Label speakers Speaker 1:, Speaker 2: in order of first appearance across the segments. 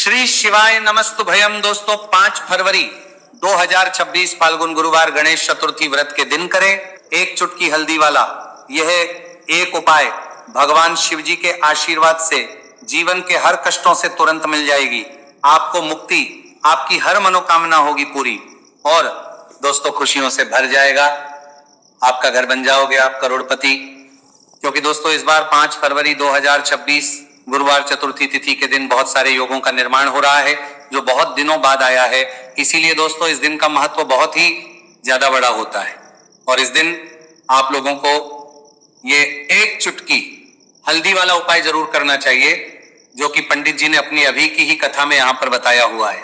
Speaker 1: श्री शिवाय नमस्तुभयम। दोस्तों 5 फरवरी 2026 फाल्गुन गुरुवार गणेश चतुर्थी व्रत के दिन करें एक चुटकी हल्दी वाला यह एक उपाय भगवान शिव जी के आशीर्वाद से जीवन के हर कष्टों से तुरंत मिल जाएगी। आपको मुक्ति, आपकी हर मनोकामना होगी पूरी और दोस्तों खुशियों से भर जाएगा। आपका घर बन जाओगे आप करोड़पति। क्योंकि दोस्तों इस बार 5 फरवरी 2026 गुरुवार चतुर्थी तिथि के दिन बहुत सारे योगों का निर्माण हो रहा है जो बहुत दिनों बाद आया है। इसीलिए दोस्तों इस दिन का महत्व बहुत ही ज्यादा बड़ा होता है और इस दिन आप लोगों को ये एक चुटकी हल्दी वाला उपाय जरूर करना चाहिए जो कि पंडित जी ने अपनी अभी की ही कथा में यहाँ पर बताया हुआ है।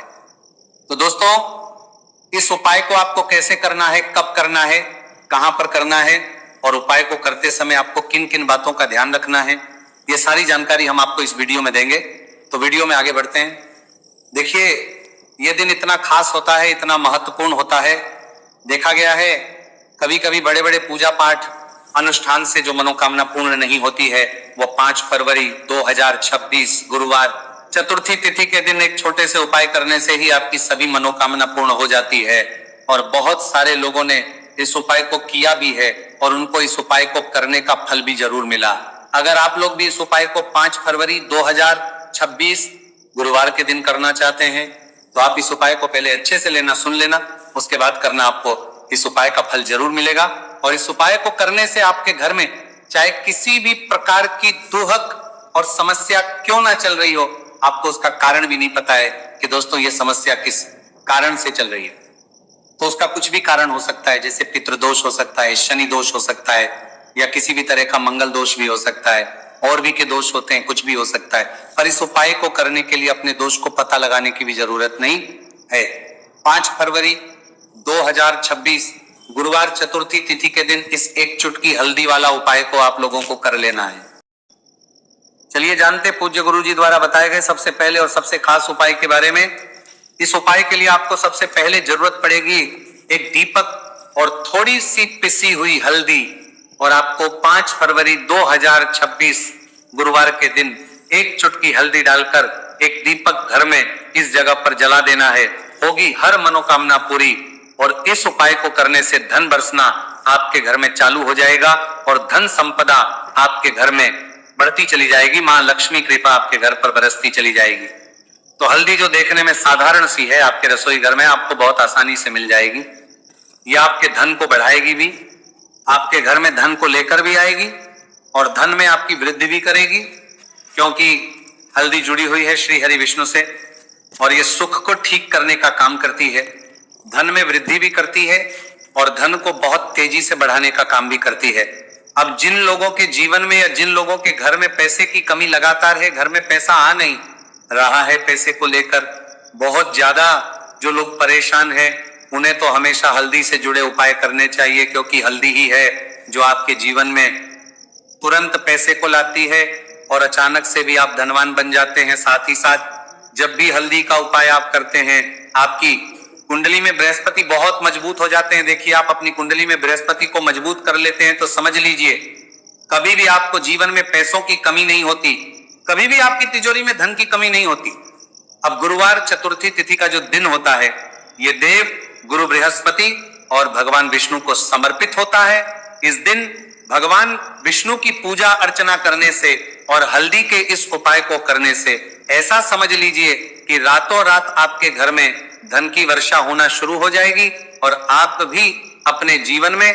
Speaker 1: तो दोस्तों इस उपाय को आपको कैसे करना है, कब करना है, कहां पर करना है और उपाय को करते समय आपको किन किन बातों का ध्यान रखना है, ये सारी जानकारी हम आपको इस वीडियो में देंगे। तो वीडियो में आगे बढ़ते हैं। देखिए ये दिन इतना खास होता है, इतना महत्वपूर्ण होता है। देखा गया है कभी कभी बड़े बड़े पूजा पाठ अनुष्ठान से जो मनोकामना पूर्ण नहीं होती है वो 5 फरवरी 2026 गुरुवार चतुर्थी तिथि के दिन एक छोटे से उपाय करने से ही आपकी सभी मनोकामना पूर्ण हो जाती है। और बहुत सारे लोगों ने इस उपाय को किया भी है और उनको इस उपाय को करने का फल भी जरूर मिला। अगर आप लोग भी इस उपाय को 5 फरवरी 2026 गुरुवार के दिन करना चाहते हैं तो आप इस उपाय को पहले अच्छे से लेना, सुन लेना, उसके बाद करना। आपको इस उपाय का फल जरूर मिलेगा और इस उपाय को करने से आपके घर में चाहे किसी भी प्रकार की दुहक और समस्या क्यों ना चल रही हो, आपको उसका कारण भी नहीं पता है कि दोस्तों ये समस्या किस कारण से चल रही है। तो उसका कुछ भी कारण हो सकता है, जैसे पितृदोष हो सकता है, शनि दोष हो सकता है या किसी भी तरह का मंगल दोष भी हो सकता है, और भी के दोष होते हैं, कुछ भी हो सकता है। पर इस उपाय को करने के लिए अपने दोष को पता लगाने की भी जरूरत नहीं है। 5 फरवरी 2026 गुरुवार चतुर्थी तिथि के दिन इस एक चुटकी हल्दी वाला उपाय को आप लोगों को कर लेना है। चलिए जानते पूज्य गुरु जी द्वारा बताए गए सबसे पहले और सबसे खास उपाय के बारे में। इस उपाय के लिए आपको सबसे पहले जरूरत पड़ेगी एक दीपक और थोड़ी सी पिसी हुई हल्दी और आपको 5 फरवरी 2026 गुरुवार के दिन एक चुटकी हल्दी डालकर एक दीपक घर में इस जगह पर जला देना है। होगी हर मनोकामना पूरी और इस उपाय को करने से धन बरसना आपके घर में चालू हो जाएगा और धन संपदा आपके घर में बढ़ती चली जाएगी। मां लक्ष्मी कृपा आपके घर पर बरसती चली जाएगी। तो हल्दी जो देखने में साधारण सी है आपके रसोई घर में आपको बहुत आसानी से मिल जाएगी। यह आपके धन को बढ़ाएगी भी, आपके घर में धन को लेकर भी आएगी और धन में आपकी वृद्धि भी करेगी, क्योंकि हल्दी जुड़ी हुई है श्री हरि विष्णु से और ये सुख को ठीक करने का काम करती है, धन में वृद्धि भी करती है और धन को बहुत तेजी से बढ़ाने का काम भी करती है। अब जिन लोगों के जीवन में या जिन लोगों के घर में पैसे की कमी लगातार है, घर में पैसा आ नहीं रहा है, पैसे को लेकर बहुत ज्यादा जो लोग परेशान हैं, उन्हें तो हमेशा हल्दी से जुड़े उपाय करने चाहिए, क्योंकि हल्दी ही है जो आपके जीवन में तुरंत पैसे को लाती है और अचानक से भी आप धनवान बन जाते हैं। साथ ही साथ जब भी हल्दी का उपाय आप करते हैं आपकी कुंडली में बृहस्पति बहुत मजबूत हो जाते हैं। देखिए आप अपनी कुंडली में बृहस्पति को मजबूत कर लेते हैं तो समझ लीजिए कभी भी आपको जीवन में पैसों की कमी नहीं होती, कभी भी आपकी तिजोरी में धन की कमी नहीं होती। अब गुरुवार चतुर्थी तिथि का जो दिन होता है ये देव गुरु बृहस्पति और भगवान विष्णु को समर्पित होता है। इस दिन भगवान विष्णु की पूजा अर्चना करने से और हल्दी के इस उपाय को करने से ऐसा समझ लीजिए कि रातों रात आपके घर में धन की वर्षा होना शुरू हो जाएगी और आप भी अपने जीवन में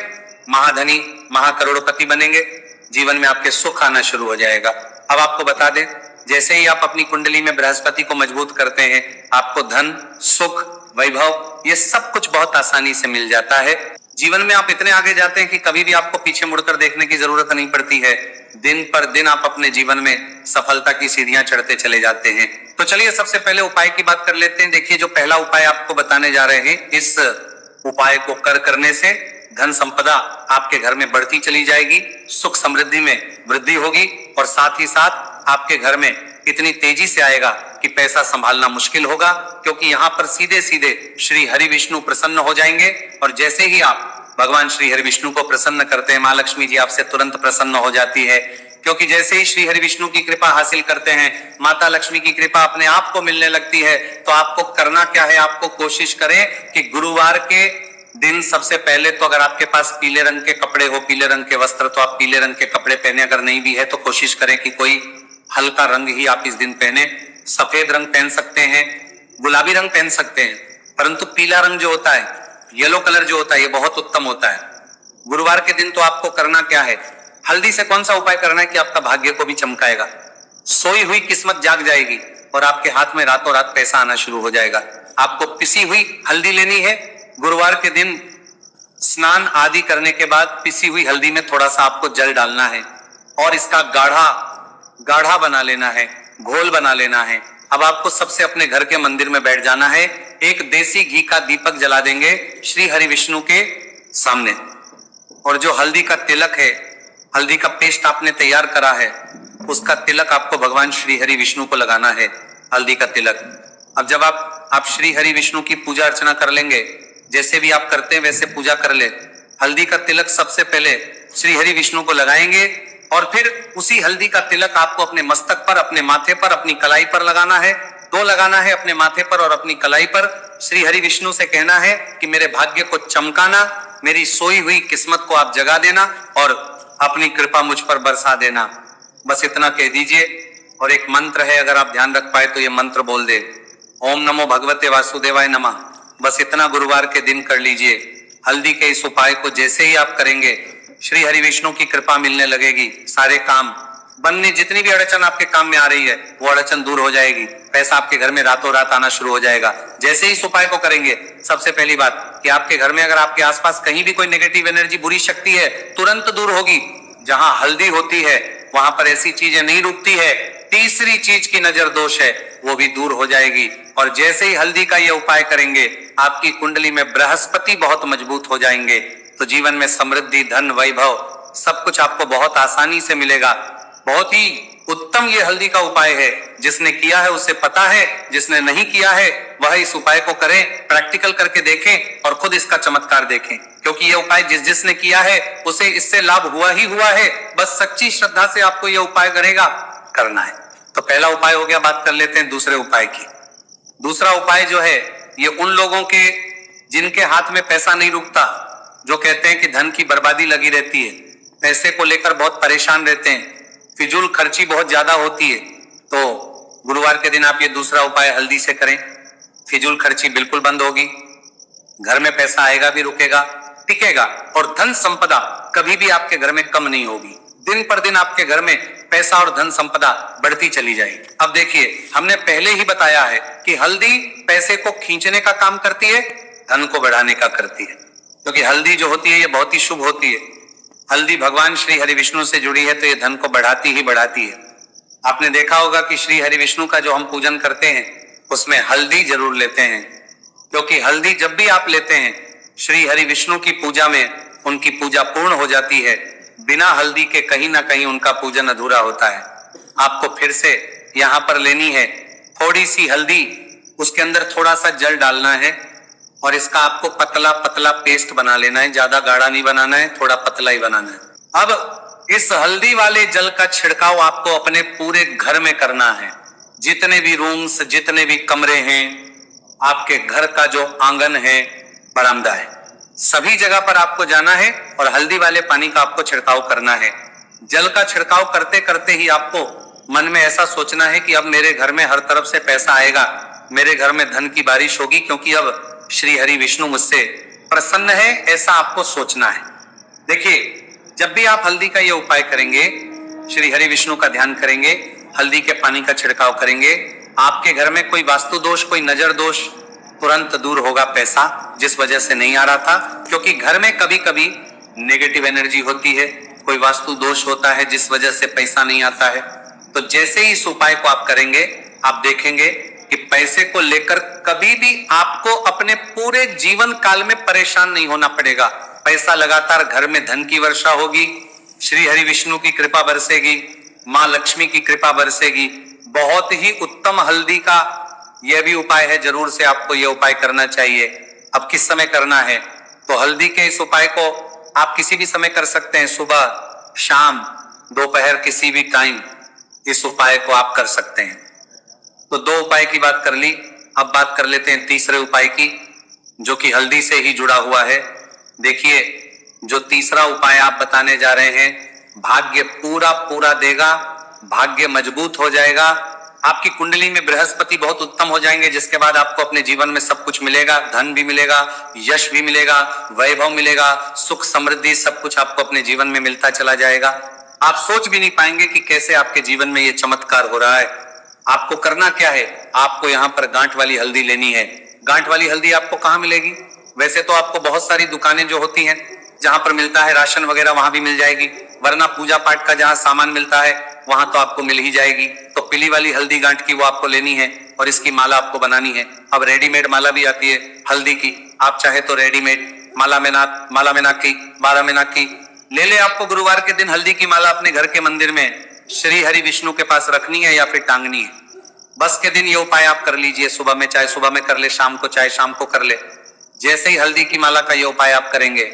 Speaker 1: महाधनी महाकरोड़पति बनेंगे। जीवन में आपके सुख आना शुरू हो जाएगा। अब आपको बता दें, जैसे ही आप अपनी कुंडली में बृहस्पति को मजबूत करते हैं आपको धन, सुख, वैभव ये सब कुछ बहुत आसानी से मिल जाता है। जीवन में आप इतने आगे जाते हैं कि कभी भी आपको पीछे मुड़कर देखने की जरूरत नहीं पड़ती है। दिन पर दिन आप अपने जीवन में सफलता की सीढ़ियां चढ़ते चले जाते हैं। तो चलिए सबसे पहले उपाय की बात कर लेते हैं। देखिए जो पहला उपाय आपको बताने जा रहे हैं, इस उपाय को करने से धन संपदा आपके घर में बढ़ती चली जाएगी, सुख समृद्धि में वृद्धि होगी और साथ ही साथ आपके घर में इतनी तेजी से आएगा कि पैसा संभालना मुश्किल होगा, क्योंकि यहाँ पर सीधे सीधे श्री हरि विष्णु प्रसन्न हो जाएंगे और जैसे ही आप भगवान श्री हरि विष्णु को प्रसन्न करते हैं मां लक्ष्मी जी आपसे तुरंत प्रसन्न हो जाती है। क्योंकि जैसे ही श्री हरि विष्णु की कृपा हासिल करते हैं, माता लक्ष्मी की कृपा अपने आप को मिलने लगती है। तो आपको करना क्या है, आपको कोशिश करें कि गुरुवार के दिन सबसे पहले तो अगर आपके पास पीले रंग के कपड़े हो, पीले रंग के वस्त्र, तो आप पीले रंग के कपड़े पहने। अगर नहीं भी है तो कोशिश करें कि कोई हल्का रंग ही आप इस दिन पहने। सफेद रंग पहन सकते हैं, गुलाबी रंग पहन सकते हैं, परंतु पीला रंग जो होता है, येलो कलर जो होता है, ये बहुत उत्तम होता है। गुरुवार के दिन तो आपको करना क्या है, हल्दी से कौन सा उपाय करना है कि आपका भाग्य को भी चमकाएगा। सोई हुई किस्मत जाग जाएगी और आपके हाथ में रातों रात पैसा आना शुरू हो जाएगा। आपको पिसी हुई हल्दी लेनी है। गुरुवार के दिन स्नान आदि करने के बाद पिसी हुई हल्दी में थोड़ा सा आपको जल डालना है और इसका गाढ़ा गाढ़ा बना लेना है, घोल बना लेना है। अब आपको सबसे अपने घर के मंदिर में बैठ जाना है। एक देसी घी का दीपक जला देंगे श्री हरि विष्णु के सामने, और जो हल्दी का तिलक है, हल्दी का पेस्ट आपने तैयार करा है, उसका तिलक आपको भगवान श्री हरि विष्णु को लगाना है, हल्दी का तिलक। अब जब आप श्री हरि विष्णु की पूजा अर्चना कर लेंगे, जैसे भी आप करते हैं वैसे पूजा कर ले। हल्दी का तिलक सबसे पहले श्री हरि विष्णु को लगाएंगे और फिर उसी हल्दी का तिलक आपको अपने मस्तक पर, अपने माथे पर, अपनी कलाई पर लगाना है। दो लगाना है, अपने माथे पर और अपनी कलाई पर। श्री हरि विष्णु से कहना है कि मेरे भाग्य को चमकाना, मेरी सोई हुई किस्मत को आप जगा देना और अपनी कृपा मुझ पर बरसा देना। बस इतना कह दीजिए। और एक मंत्र है, अगर आप ध्यान रख पाए तो ये मंत्र बोल दे, ओम नमो भगवते वासुदेवाय नमः। बस इतना गुरुवार के दिन कर लीजिए। हल्दी के इस उपाय को जैसे ही आप करेंगे, श्री हरि विष्णु की कृपा मिलने लगेगी। सारे काम बनने, जितनी भी अड़चन आपके काम में आ रही है वो अड़चन दूर हो जाएगी। पैसा आपके घर में रातों रात आना शुरू हो जाएगा जैसे ही इस उपाय को करेंगे। सबसे पहली बात कि आपके घर में अगर आपके आसपास कहीं भी कोई नेगेटिव एनर्जी, बुरी शक्ति है, तुरंत दूर होगी। जहां हल्दी होती है वहां पर ऐसी चीजें नहीं रुकती है। तीसरी चीज की नजर दोष है, वो भी दूर हो जाएगी। और जैसे ही हल्दी का ये उपाय करेंगे, आपकी कुंडली में बृहस्पति बहुत मजबूत हो जाएंगे। तो जीवन में समृद्धि, धन, वैभव सब कुछ आपको बहुत आसानी से मिलेगा। बहुत ही उत्तम ये हल्दी का उपाय है। जिसने किया है उसे पता है, जिसने नहीं किया है वह इस उपाय को करें, प्रैक्टिकल करके देखें और खुद इसका चमत्कार देखें। क्योंकि ये उपाय जिसने किया है उसे इससे लाभ हुआ ही हुआ है। बस सच्ची श्रद्धा से आपको ये उपाय करना है। तो पहला उपाय हो गया। बात कर लेते हैं दूसरे उपाय की। दूसरा उपाय जो है, ये उन लोगों के जिनके हाथ में पैसा नहीं रुकता, जो कहते हैं कि धन की बर्बादी लगी रहती है, पैसे को लेकर बहुत परेशान रहते हैं, फिजूल खर्ची बहुत ज्यादा होती है। तो गुरुवार के दिन आप ये दूसरा उपाय हल्दी से करें, फिजूल खर्ची बिल्कुल बंद होगी। घर में पैसा आएगा भी, रुकेगा, टिकेगा, और धन संपदा कभी भी आपके घर में कम नहीं होगी। दिन पर दिन आपके घर में पैसा और धन संपदा बढ़ती चली जाएगी। अब देखिए, हमने पहले ही बताया है कि हल्दी पैसे को खींचने का काम करती है, धन को बढ़ाने का करती है। क्योंकि हल्दी जो होती है ये बहुत ही शुभ होती है। हल्दी भगवान श्री हरि विष्णु से जुड़ी है तो ये धन को बढ़ाती ही बढ़ाती है। आपने देखा होगा कि श्री हरि विष्णु का जो हम पूजन करते हैं उसमें हल्दी जरूर लेते हैं। क्योंकि हल्दी जब भी आप लेते हैं श्री हरि विष्णु की पूजा में, उनकी पूजा पूर्ण हो जाती है। बिना हल्दी के कहीं ना कहीं उनका पूजन अधूरा होता है। आपको फिर से यहाँ पर लेनी है थोड़ी सी हल्दी, उसके अंदर थोड़ा सा जल डालना है और इसका आपको पतला पतला पेस्ट बना लेना है। ज्यादा गाढ़ा नहीं बनाना है, थोड़ा पतला ही बनाना है। अब इस हल्दी वाले जल का छिड़काव आपको अपने पूरे घर में करना है। जितने भी रूम्स, जितने भी कमरे हैं, आपके घर का जो आंगन है, बरामदा है, सभी जगह पर आपको जाना है और हल्दी वाले पानी का आपको छिड़काव करना है। जल का छिड़काव करते करते ही आपको मन में ऐसा सोचना है कि अब मेरे घर में हर तरफ से पैसा आएगा, मेरे घर में धन की बारिश होगी, क्योंकि अब श्री हरि विष्णु मुझसे प्रसन्न है, ऐसा आपको सोचना है। देखिए, जब भी आप हल्दी का ये उपाय करेंगे, श्री हरि विष्णु का ध्यान करेंगे, हल्दी के पानी का छिड़काव करेंगे, आपके घर में कोई वास्तु दोष, कोई नजर दोष तुरंत दूर होगा। पैसा जिस वजह से नहीं आ रहा था, क्योंकि घर में कभी कभी नेगेटिव एनर्जी होती है, कोई वास्तु दोष होता है जिस वजह से पैसा नहीं आता है। तो जैसे ही इस उपाय को आप करेंगे, आप देखेंगे कि पैसे को लेकर कभी भी आपको अपने पूरे जीवन काल में परेशान नहीं होना पड़ेगा। पैसा लगातार घर में, धन की वर्षा होगी, श्री हरि विष्णु की कृपा बरसेगी, माँ लक्ष्मी की कृपा बरसेगी। बहुत ही उत्तम हल्दी का यह भी उपाय है, जरूर से आपको यह उपाय करना चाहिए। अब किस समय करना है, तो हल्दी के इस उपाय को आप किसी भी समय कर सकते हैं, सुबह, शाम, दोपहर किसी भी टाइम इस उपाय को आप कर सकते हैं। तो दो उपाय की बात कर ली, अब बात कर लेते हैं तीसरे उपाय की, जो कि हल्दी से ही जुड़ा हुआ है। देखिए, जो तीसरा उपाय आप बताने जा रहे हैं, भाग्य पूरा पूरा देगा, भाग्य मजबूत हो जाएगा, आपकी कुंडली में बृहस्पति बहुत उत्तम हो जाएंगे, जिसके बाद आपको अपने जीवन में सब कुछ मिलेगा, धन भी मिलेगा, यश भी मिलेगा, वैभव मिलेगा, सुख समृद्धि सब कुछ आपको अपने जीवन में मिलता चला जाएगा। आप सोच भी नहीं पाएंगे कि कैसे आपके जीवन में ये चमत्कार हो रहा है। आपको करना क्या है, आपको यहाँ पर गांठ वाली हल्दी लेनी है। गांठ वाली हल्दी आपको कहाँ मिलेगी? वैसे तो आपको बहुत सारी दुकानें जो होती हैं जहां पर मिलता है राशन वगैरह, वहां भी मिल जाएगी, वरना पूजा पाठ का जहां सामान मिलता है वहां तो आपको मिल ही जाएगी। तो पीली वाली हल्दी गांठ की वो आपको लेनी है और इसकी माला आपको बनानी है। अब रेडीमेड माला भी आती है हल्दी की, आप चाहे तो रेडीमेड माला मीनाक्षी 12 मीनाक्षी ले ले। आपको गुरुवार के दिन हल्दी की माला अपने घर के मंदिर में श्री हरि विष्णु के पास रखनी है या फिर टांगनी है। बस के दिन ये उपाय आप कर लीजिए, सुबह में चाहे सुबह में कर ले, शाम को चाहे शाम को कर ले। जैसे ही हल्दी की माला का ये उपाय आप करेंगे,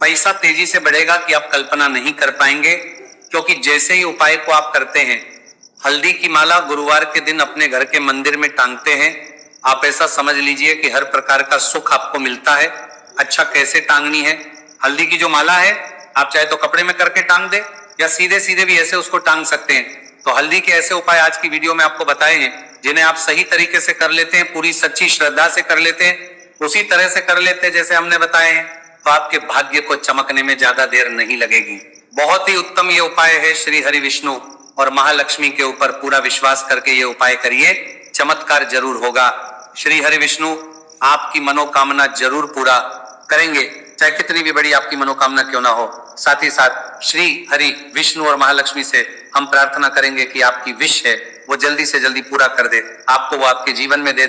Speaker 1: पैसा तेजी से बढ़ेगा कि आप कल्पना नहीं कर पाएंगे। क्योंकि जैसे ही उपाय को आप करते हैं, हल्दी की माला गुरुवार के दिन अपने घर के मंदिर में टांगते हैं, आप ऐसा समझ लीजिए कि हर प्रकार का सुख आपको मिलता है। अच्छा, कैसे टांगनी है हल्दी की जो माला है? आप चाहे तो कपड़े में करके टांग दे या सीधे सीधे भी ऐसे उसको टांग सकते हैं। तो हल्दी के ऐसे उपाय आज की वीडियो में आपको बताए हैं, जिन्हें आप सही तरीके से कर लेते हैं, पूरी सच्ची श्रद्धा से कर लेते हैं, उसी तरह से कर लेते हैं जैसे हमने बताए हैं, तो आपके भाग्य को चमकने में ज्यादा देर नहीं लगेगी। बहुत ही उत्तम ये उपाय है। श्री हरि विष्णु और महालक्ष्मी के ऊपर पूरा विश्वास करके ये उपाय करिए, चमत्कार जरूर होगा। श्री हरि विष्णु आपकी मनोकामना जरूर पूरा करेंगे, चाहे कितनी भी बड़ी आपकी मनोकामना क्यों ना हो। साथ ही साथ श्री हरि विष्णु और महालक्ष्मी से हम प्रार्थना करेंगे कि आपकी विश है वो जल्दी से जल्दी पूरा कर दे, आपको वो आपके जीवन में दे दे।